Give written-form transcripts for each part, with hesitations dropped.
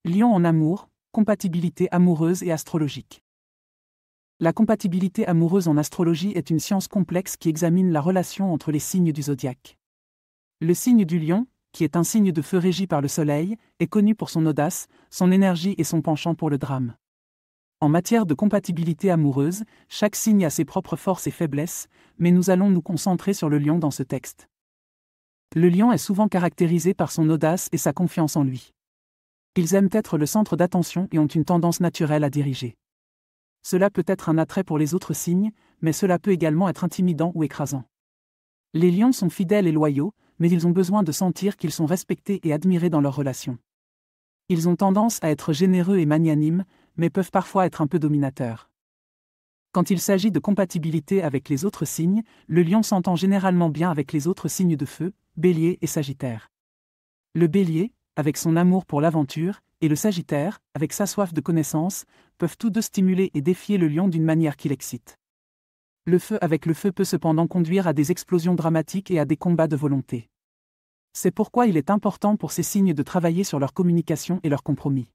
Lion en amour, compatibilité amoureuse et astrologique. La compatibilité amoureuse en astrologie est une science complexe qui examine la relation entre les signes du zodiaque. Le signe du Lion, qui est un signe de feu régi par le Soleil, est connu pour son audace, son énergie et son penchant pour le drame. En matière de compatibilité amoureuse, chaque signe a ses propres forces et faiblesses, mais nous allons nous concentrer sur le Lion dans ce texte. Le Lion est souvent caractérisé par son audace et sa confiance en lui. Ils aiment être le centre d'attention et ont une tendance naturelle à diriger. Cela peut être un attrait pour les autres signes, mais cela peut également être intimidant ou écrasant. Les lions sont fidèles et loyaux, mais ils ont besoin de sentir qu'ils sont respectés et admirés dans leurs relations. Ils ont tendance à être généreux et magnanimes, mais peuvent parfois être un peu dominateurs. Quand il s'agit de compatibilité avec les autres signes, le lion s'entend généralement bien avec les autres signes de feu, Bélier et Sagittaire. Le Bélier, avec son amour pour l'aventure, et le Sagittaire, avec sa soif de connaissance, peuvent tous deux stimuler et défier le lion d'une manière qui l'excite. Le feu avec le feu peut cependant conduire à des explosions dramatiques et à des combats de volonté. C'est pourquoi il est important pour ces signes de travailler sur leur communication et leur compromis.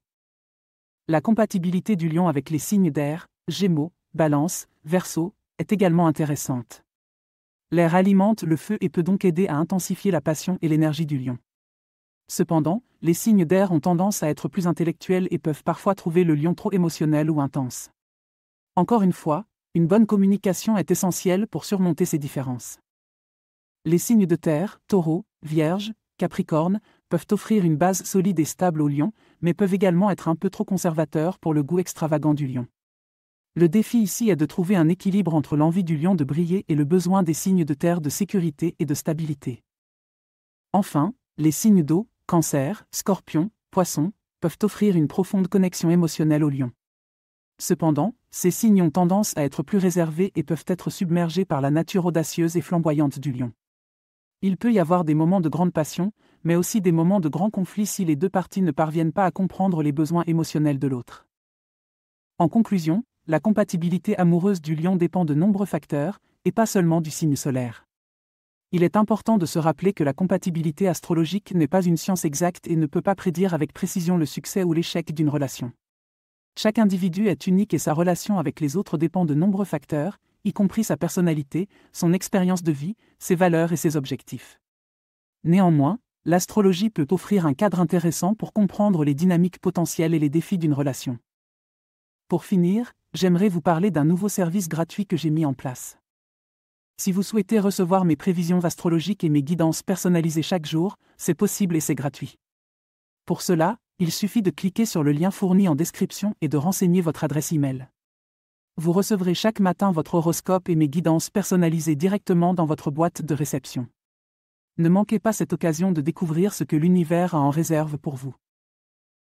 La compatibilité du lion avec les signes d'air, Gémeaux, Balance, Verseau, est également intéressante. L'air alimente le feu et peut donc aider à intensifier la passion et l'énergie du lion. Cependant, les signes d'air ont tendance à être plus intellectuels et peuvent parfois trouver le lion trop émotionnel ou intense. Encore une fois, une bonne communication est essentielle pour surmonter ces différences. Les signes de terre, Taureau, Vierge, Capricorne, peuvent offrir une base solide et stable au lion, mais peuvent également être un peu trop conservateurs pour le goût extravagant du lion. Le défi ici est de trouver un équilibre entre l'envie du lion de briller et le besoin des signes de terre de sécurité et de stabilité. Enfin, les signes d'eau, Cancer, Scorpion, Poisson, peuvent offrir une profonde connexion émotionnelle au lion. Cependant, ces signes ont tendance à être plus réservés et peuvent être submergés par la nature audacieuse et flamboyante du lion. Il peut y avoir des moments de grande passion, mais aussi des moments de grand conflit si les deux parties ne parviennent pas à comprendre les besoins émotionnels de l'autre. En conclusion, la compatibilité amoureuse du lion dépend de nombreux facteurs, et pas seulement du signe solaire. Il est important de se rappeler que la compatibilité astrologique n'est pas une science exacte et ne peut pas prédire avec précision le succès ou l'échec d'une relation. Chaque individu est unique et sa relation avec les autres dépend de nombreux facteurs, y compris sa personnalité, son expérience de vie, ses valeurs et ses objectifs. Néanmoins, l'astrologie peut offrir un cadre intéressant pour comprendre les dynamiques potentielles et les défis d'une relation. Pour finir, j'aimerais vous parler d'un nouveau service gratuit que j'ai mis en place. Si vous souhaitez recevoir mes prévisions astrologiques et mes guidances personnalisées chaque jour, c'est possible et c'est gratuit. Pour cela, il suffit de cliquer sur le lien fourni en description et de renseigner votre adresse e-mail. Vous recevrez chaque matin votre horoscope et mes guidances personnalisées directement dans votre boîte de réception. Ne manquez pas cette occasion de découvrir ce que l'univers a en réserve pour vous.